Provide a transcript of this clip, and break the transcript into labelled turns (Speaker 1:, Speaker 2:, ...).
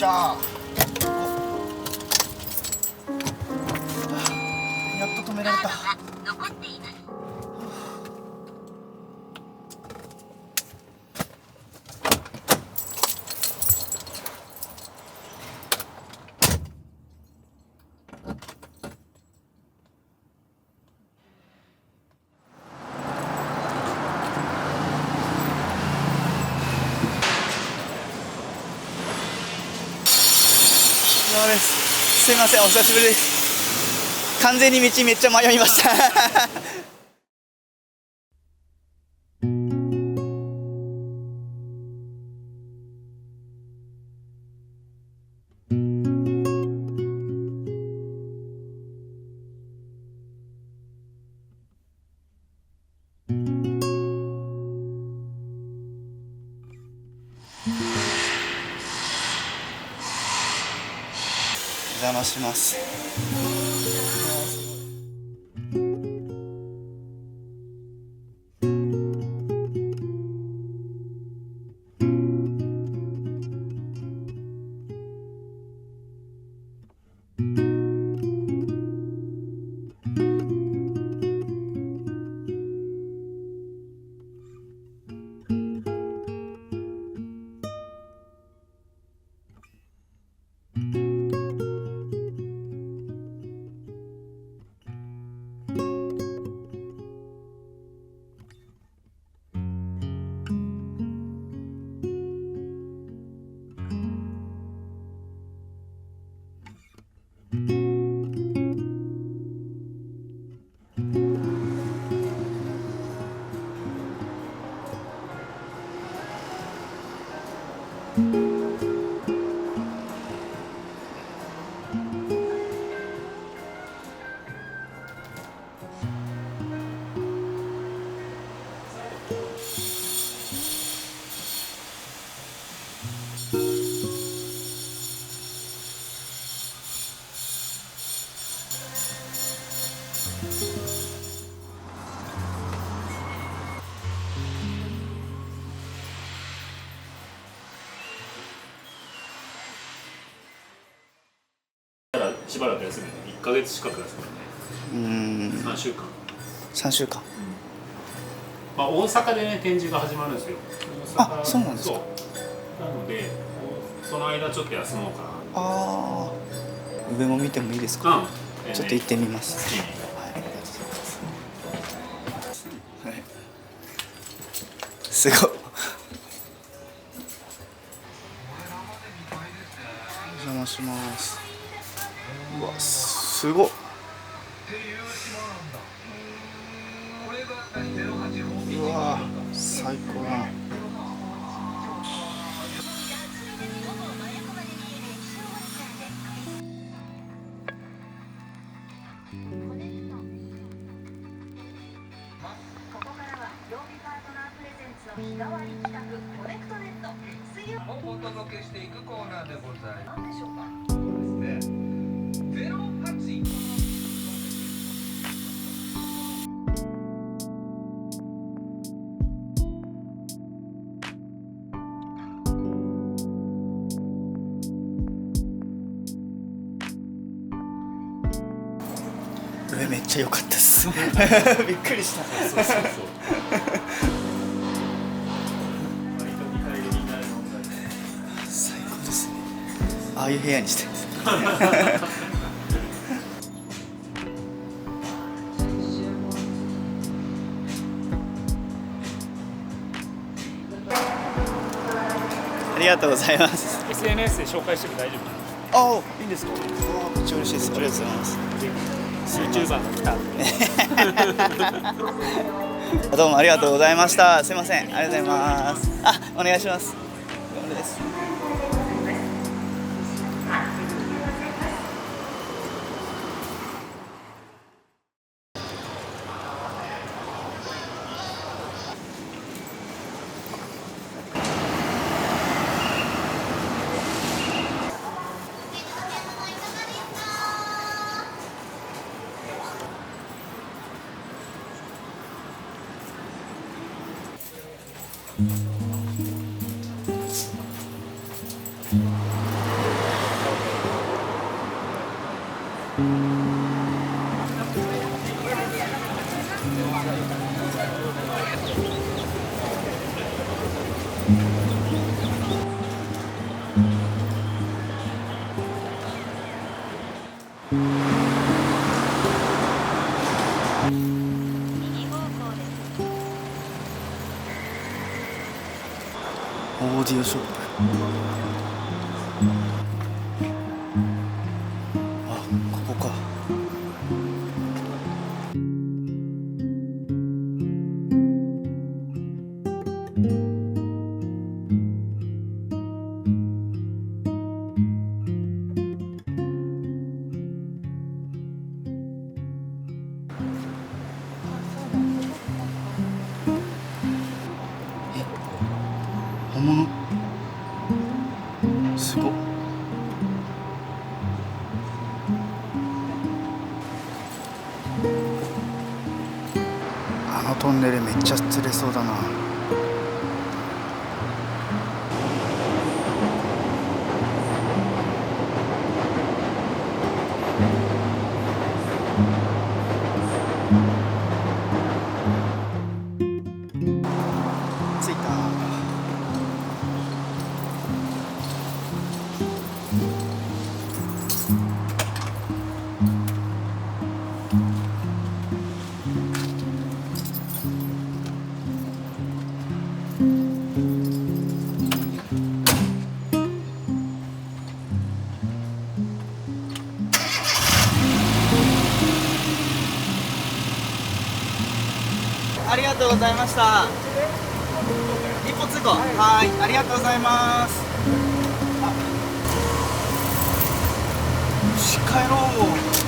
Speaker 1: しゃー。やっと止められた。すいません、お久しぶりです。完全に道めっちゃ迷いましたお邪魔します。
Speaker 2: しばらく休みで1ヶ月近く休みで、3週間。
Speaker 1: 3週間。
Speaker 2: まあ大阪でね展示が始まるんですよ。
Speaker 1: あ、そうなんですか。
Speaker 2: なのでその間ちょっと休もうかな。
Speaker 1: ああ、上も見てもいいですか。ちょっと行ってみます。
Speaker 2: 好きに。
Speaker 1: はい。すごい。お邪魔します。うわ、すごっ。うわ、最高だな。
Speaker 3: 日替わり企画コネクトネット水曜をお届けしていくコーナーでございます。何でしょうか。そうですね。08
Speaker 1: 上めっちゃ良かったです。びっくりした。
Speaker 2: そうそうそう。
Speaker 1: 最高ですね。ああいう部屋にしてるんです。ありがとうございます。
Speaker 2: SNS で紹介しても大丈夫なの？
Speaker 1: ああ、いいんですか。ああ、めっちゃ嬉しいです。ありがとうございます。
Speaker 2: YouTuber が来たんで。
Speaker 1: どうもありがとうございました。すいません、ありがとうございます。あ、お願いします。どうもです。オーディオショップ。あ、ここか。本物？すごっ。あのトンネルめっちゃ釣れそうだな。着いた。ありがとうございました。一歩通行。はい、ありがとうございます。よし、帰ろう。